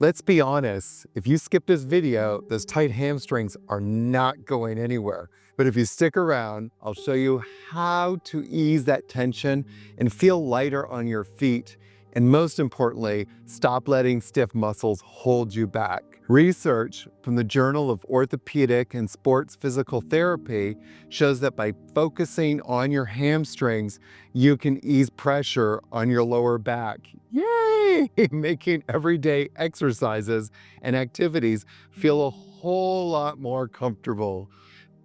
Let's be honest, if you skip this video, those tight hamstrings are not going anywhere. But if you stick around, I'll show you how to ease that tension and feel lighter on your feet. And most importantly, stop letting stiff muscles hold you back. Research from the Journal of Orthopedic and Sports Physical Therapy shows that by focusing on your hamstrings, you can ease pressure on your lower back. Yay! Making everyday exercises and activities feel a whole lot more comfortable.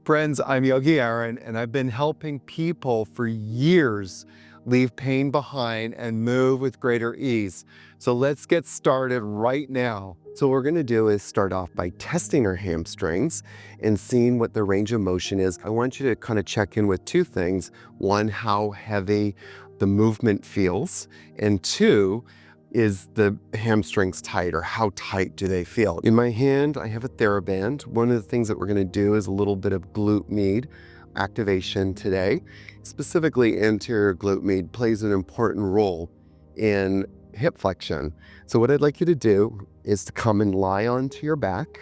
Friends, I'm Yogi Aaron, and I've been helping people for years leave pain behind and move with greater ease. So let's get started right now. So what we're gonna do is start off by testing our hamstrings and seeing what the range of motion is. I want you to kind of check in with two things. One, how heavy the movement feels, and two, is the hamstrings tight, or how tight do they feel? In my hand, I have a TheraBand. One of the things that we're gonna do is a little bit of glute med activation today. Specifically, anterior glute med plays an important role in hip flexion. So what I'd like you to do is to come and lie onto your back.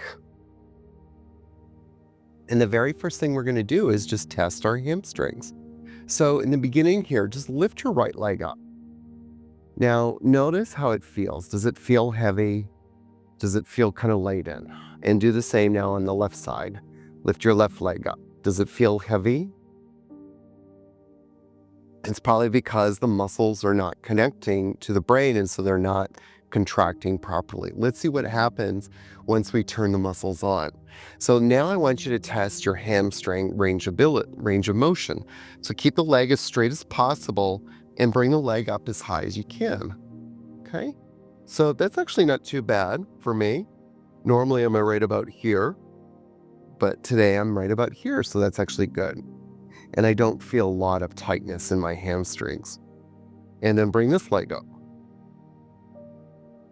And the very first thing we're gonna do is just test our hamstrings. So in the beginning here, just lift your right leg up. Now, notice how it feels. Does it feel heavy? Does it feel kind of laden? And do the same now on the left side. Lift your left leg up. Does it feel heavy? It's probably because the muscles are not connecting to the brain, and so they're not contracting properly. Let's see what happens once we turn the muscles on. So now I want you to test your hamstring range of motion. So keep the leg as straight as possible and bring the leg up as high as you can, okay? So that's actually not too bad for me. Normally I'm right about here, but today I'm right about here, so that's actually good. And I don't feel a lot of tightness in my hamstrings. And then bring this leg up.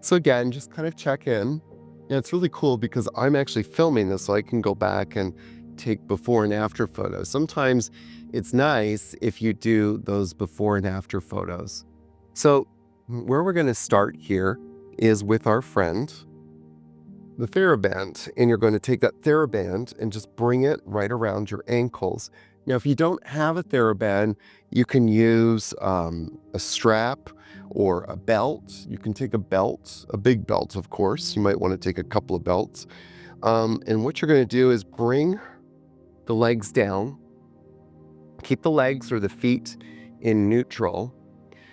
So again, just kind of check in. And it's really cool because I'm actually filming this, so I can go back and take before and after photos. Sometimes it's nice if you do those before and after photos. So where we're going to start here is with our friend, the TheraBand. And you're going to take that TheraBand and just bring it right around your ankles. Now, if you don't have a TheraBand, you can use a strap or a belt. You can take a belt, a big belt, of course. You might want to take a couple of belts. And what you're going to do is bring the legs down. Keep the legs or the feet in neutral.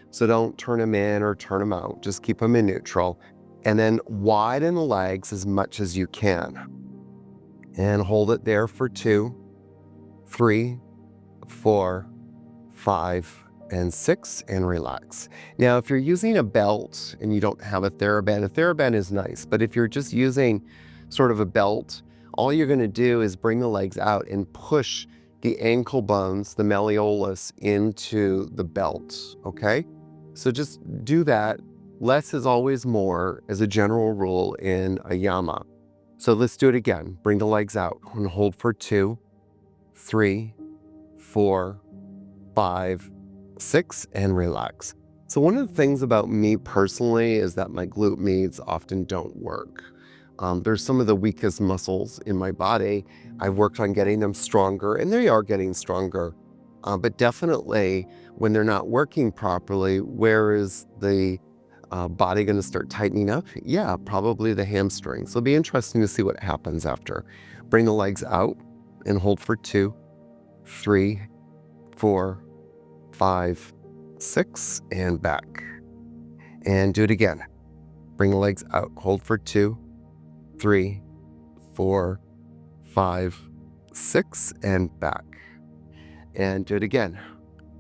So don't turn them in or turn them out. Just keep them in neutral. And then widen the legs as much as you can. And hold it there for 2, 3, 4, 5, and 6, and relax. Now, if you're using a belt and you don't have a TheraBand is nice. But if you're just using sort of a belt, all you're going to do is bring the legs out and push the ankle bones, the malleolus, into the belt, okay? So just do that. Less is always more as a general rule in AYAMA. So let's do it again. Bring the legs out and hold for 2, 3, 4, 5, 6, and relax. So one of the things about me personally is that my glute meds often don't work. There's some of the weakest muscles in my body. I've worked on getting them stronger, and they are getting stronger. But definitely when they're not working properly, where is the body going to start tightening up? Yeah, probably the hamstrings. So it'll be interesting to see what happens after. Bring the legs out and hold for 2, 3, 4, 5, 6, and back. And do it again. Bring the legs out, hold for 2, 3, 4, 5, 6, and back. And do it again.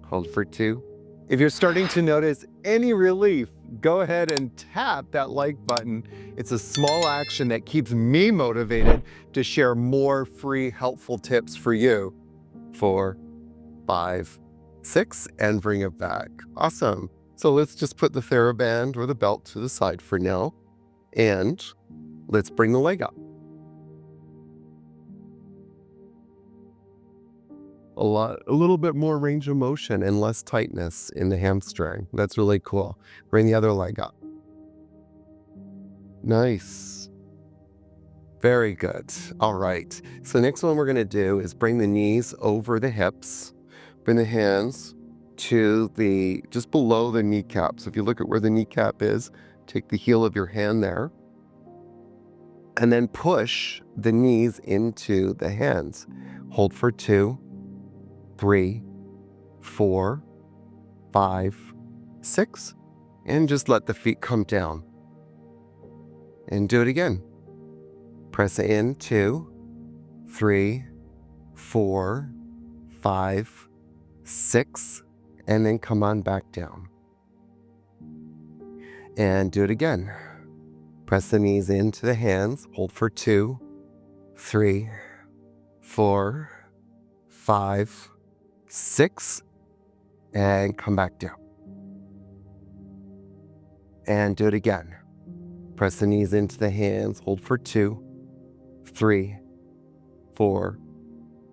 Hold for 2. If you're starting to notice any relief, go ahead and tap that like button. It's a small action that keeps me motivated to share more free, helpful tips for you. 4, 5, 6, and bring it back. Awesome. So let's just put the TheraBand or the belt to the side for now. And let's bring the leg up. A little bit more range of motion and less tightness in the hamstring. That's really cool. Bring the other leg up. Nice. Very good. All right. So the next one we're going to do is bring the knees over the hips, bring the hands to just below the kneecap. So if you look at where the kneecap is, take the heel of your hand there, and then push the knees into the hands. Hold for 2, 3, 4, 5, 6, and just let the feet come down. And do it again. Press in 2, 3, 4, 5, 6, and then come on back down. And do it again. Press the knees into the hands. Hold for 2, 3, 4, 5, 6, and come back down. And do it again. Press the knees into the hands. Hold for 2, 3, 4.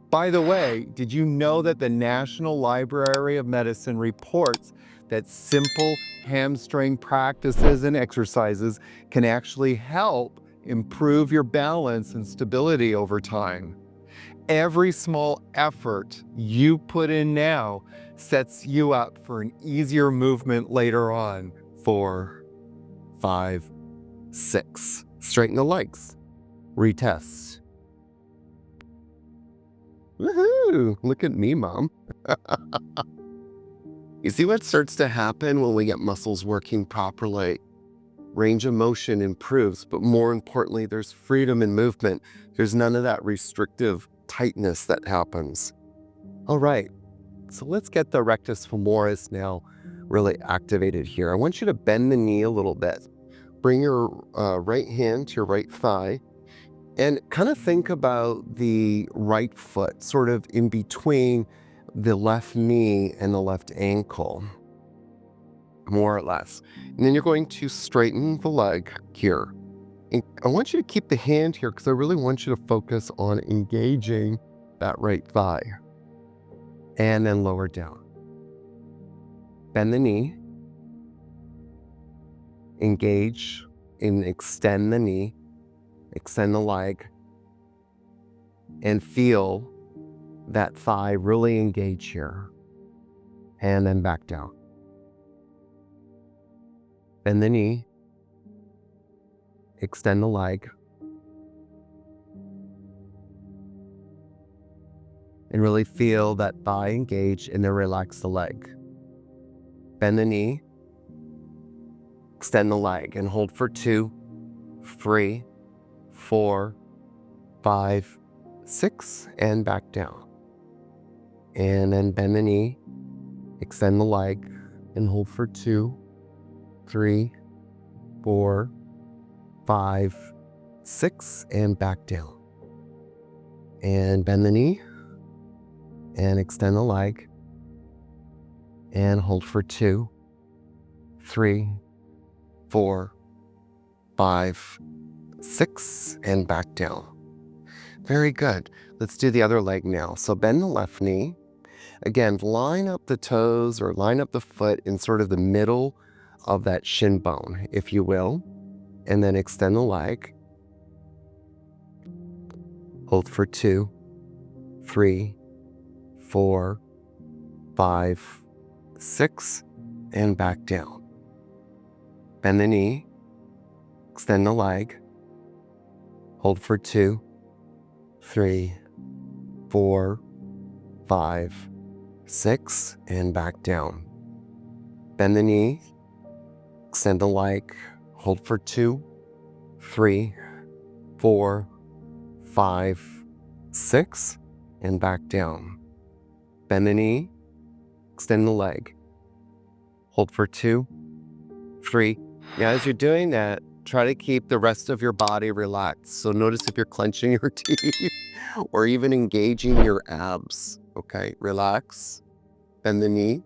By the way, did you know that the National Library of Medicine reports that simple hamstring practices and exercises can actually help improve your balance and stability over time? Every small effort you put in now sets you up for an easier movement later on. 4, 5, 6. Straighten the legs. Retest. Woohoo! Look at me, Mom. You see what starts to happen when we get muscles working properly? Range of motion improves, but more importantly, there's freedom in movement. There's none of that restrictive tightness that happens. All right, so let's get the rectus femoris now really activated here. I want you to bend the knee a little bit. Bring your right hand to your right thigh and kind of think about the right foot sort of in between the left knee and the left ankle, more or less. And then you're going to straighten the leg here. And I want you to keep the hand here because I really want you to focus on engaging that right thigh. And then lower down. Bend the knee. Engage and extend the knee. Extend the leg. And feel that thigh really engage here. And then back down. Bend the knee. Extend the leg. And really feel that thigh engage and then relax the leg. Bend the knee. Extend the leg and hold for 2, 3, 4, 5, 6, and back down. And then bend the knee, extend the leg, and hold for 2, 3, 4, 5, 6, and back down. And bend the knee, and extend the leg, and hold for 2, 3, 4, 5, 6, and back down. Very good. Let's do the other leg now. So bend the left knee. Again, line up the toes or line up the foot in sort of the middle of that shin bone, if you will. And then extend the leg. Hold for 2, 3, 4, 5, 6, and back down. Bend the knee. Extend the leg. Hold for 2, 3, 4, 5, 6, and back down. Bend the knee, extend the leg, hold for 2, 3, 4, 5, 6, and back down. Bend the knee, extend the leg, hold for 2, 3. Now, as you're doing that, try to keep the rest of your body relaxed. So notice if you're clenching your teeth or even engaging your abs. Okay, relax, bend the knee,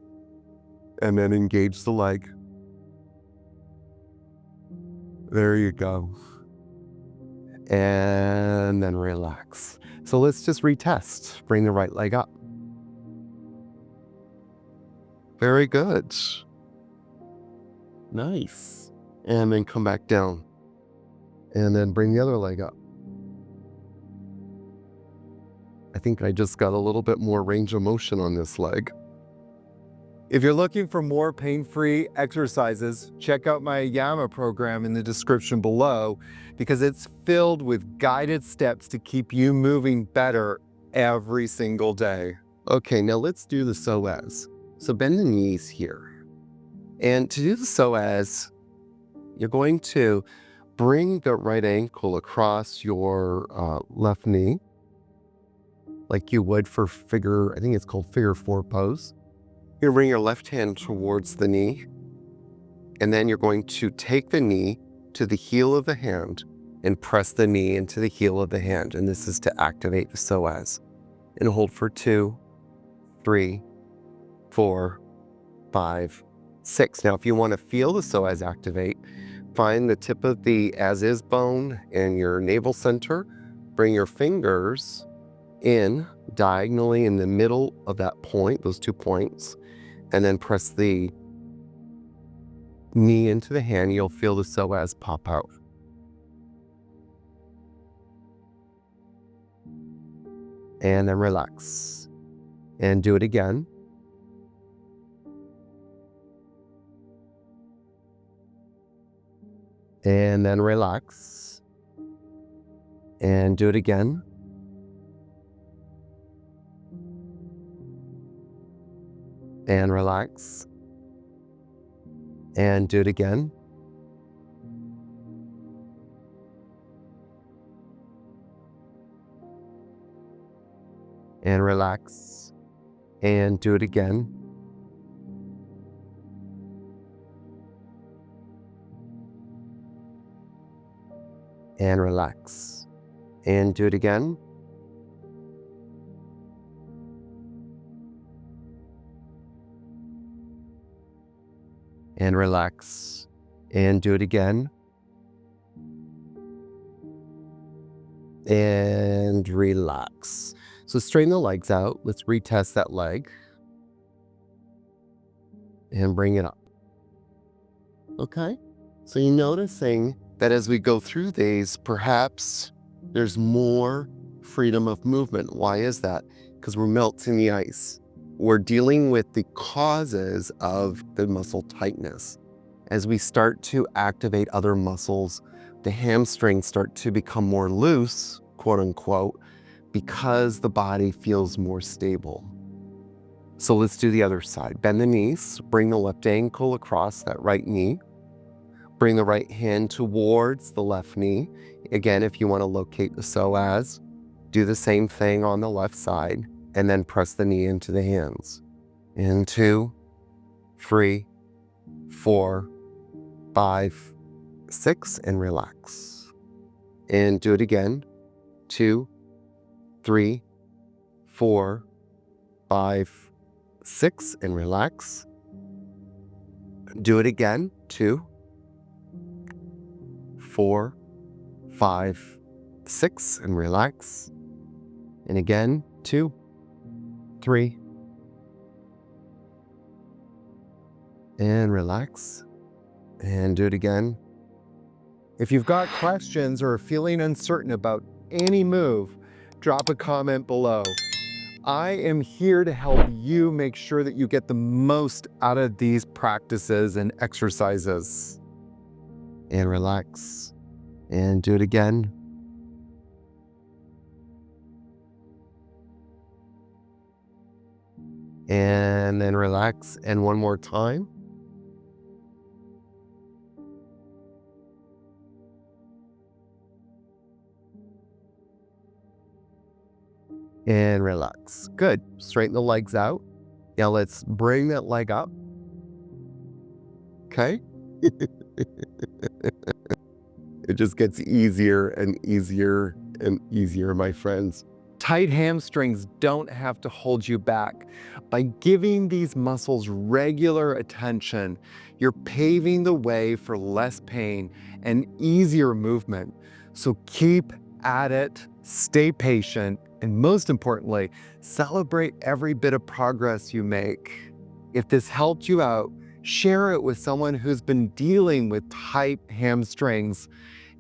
and then engage the leg. There you go. And then relax. So let's just retest. Bring the right leg up. Very good. Nice. And then come back down. And then bring the other leg up. I think I just got a little bit more range of motion on this leg. If you're looking for more pain-free exercises, check out my AYAMA program in the description below because it's filled with guided steps to keep you moving better every single day. Okay, now let's do the psoas. So bend the knees here. And to do the psoas, you're going to bring the right ankle across your left knee, like you would for I think it's called figure 4 pose. You're going to bring your left hand towards the knee, and then you're going to take the knee to the heel of the hand and press the knee into the heel of the hand. And this is to activate the psoas. And hold for 2, 3, 4, 5, 6. Now, if you want to feel the psoas activate, find the tip of the as-is bone in your navel center. Bring your fingers in diagonally in the middle of that point, those 2 points, and then press the knee into the hand. You'll feel the psoas pop out. And then relax. And do it again. And then relax. And do it again. And relax. And do it again. And relax. And do it again. And relax. And do it again. And relax. And do it again. And relax. So straighten the legs out. Let's retest that leg. And bring it up. Okay? So you're noticing that as we go through these, perhaps there's more freedom of movement. Why is that? Because we're melting the ice. We're dealing with the causes of the muscle tightness. As we start to activate other muscles, the hamstrings start to become more loose, quote unquote, because the body feels more stable. So let's do the other side. Bend the knees, bring the left ankle across that right knee. Bring the right hand towards the left knee. Again, if you want to locate the psoas, do the same thing on the left side, and then press the knee into the hands. In 2, 3, 4, 5, 6, and relax. And do it again. 2, 3, 4, 5, 6, and relax. Do it again. 2, 4, 5, 6, and relax. And again, 2, 3, and relax. And do it again. If you've got questions or are feeling uncertain about any move, drop a comment below. I am here to help you make sure that you get the most out of these practices and exercises. And relax. And do it again. And then relax. And one more time. And relax. Good. Straighten the legs out. Now let's bring that leg up. Okay. It just gets easier and easier and easier, my friends. Tight hamstrings don't have to hold you back. By giving these muscles regular attention, you're paving the way for less pain and easier movement. So keep at it, stay patient, and most importantly, celebrate every bit of progress you make. If this helped you out, share it with someone who's been dealing with tight hamstrings.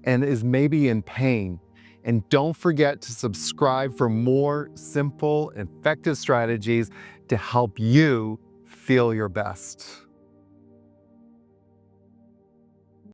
and is maybe in pain. And don't forget to subscribe for more simple, effective strategies to help you feel your best.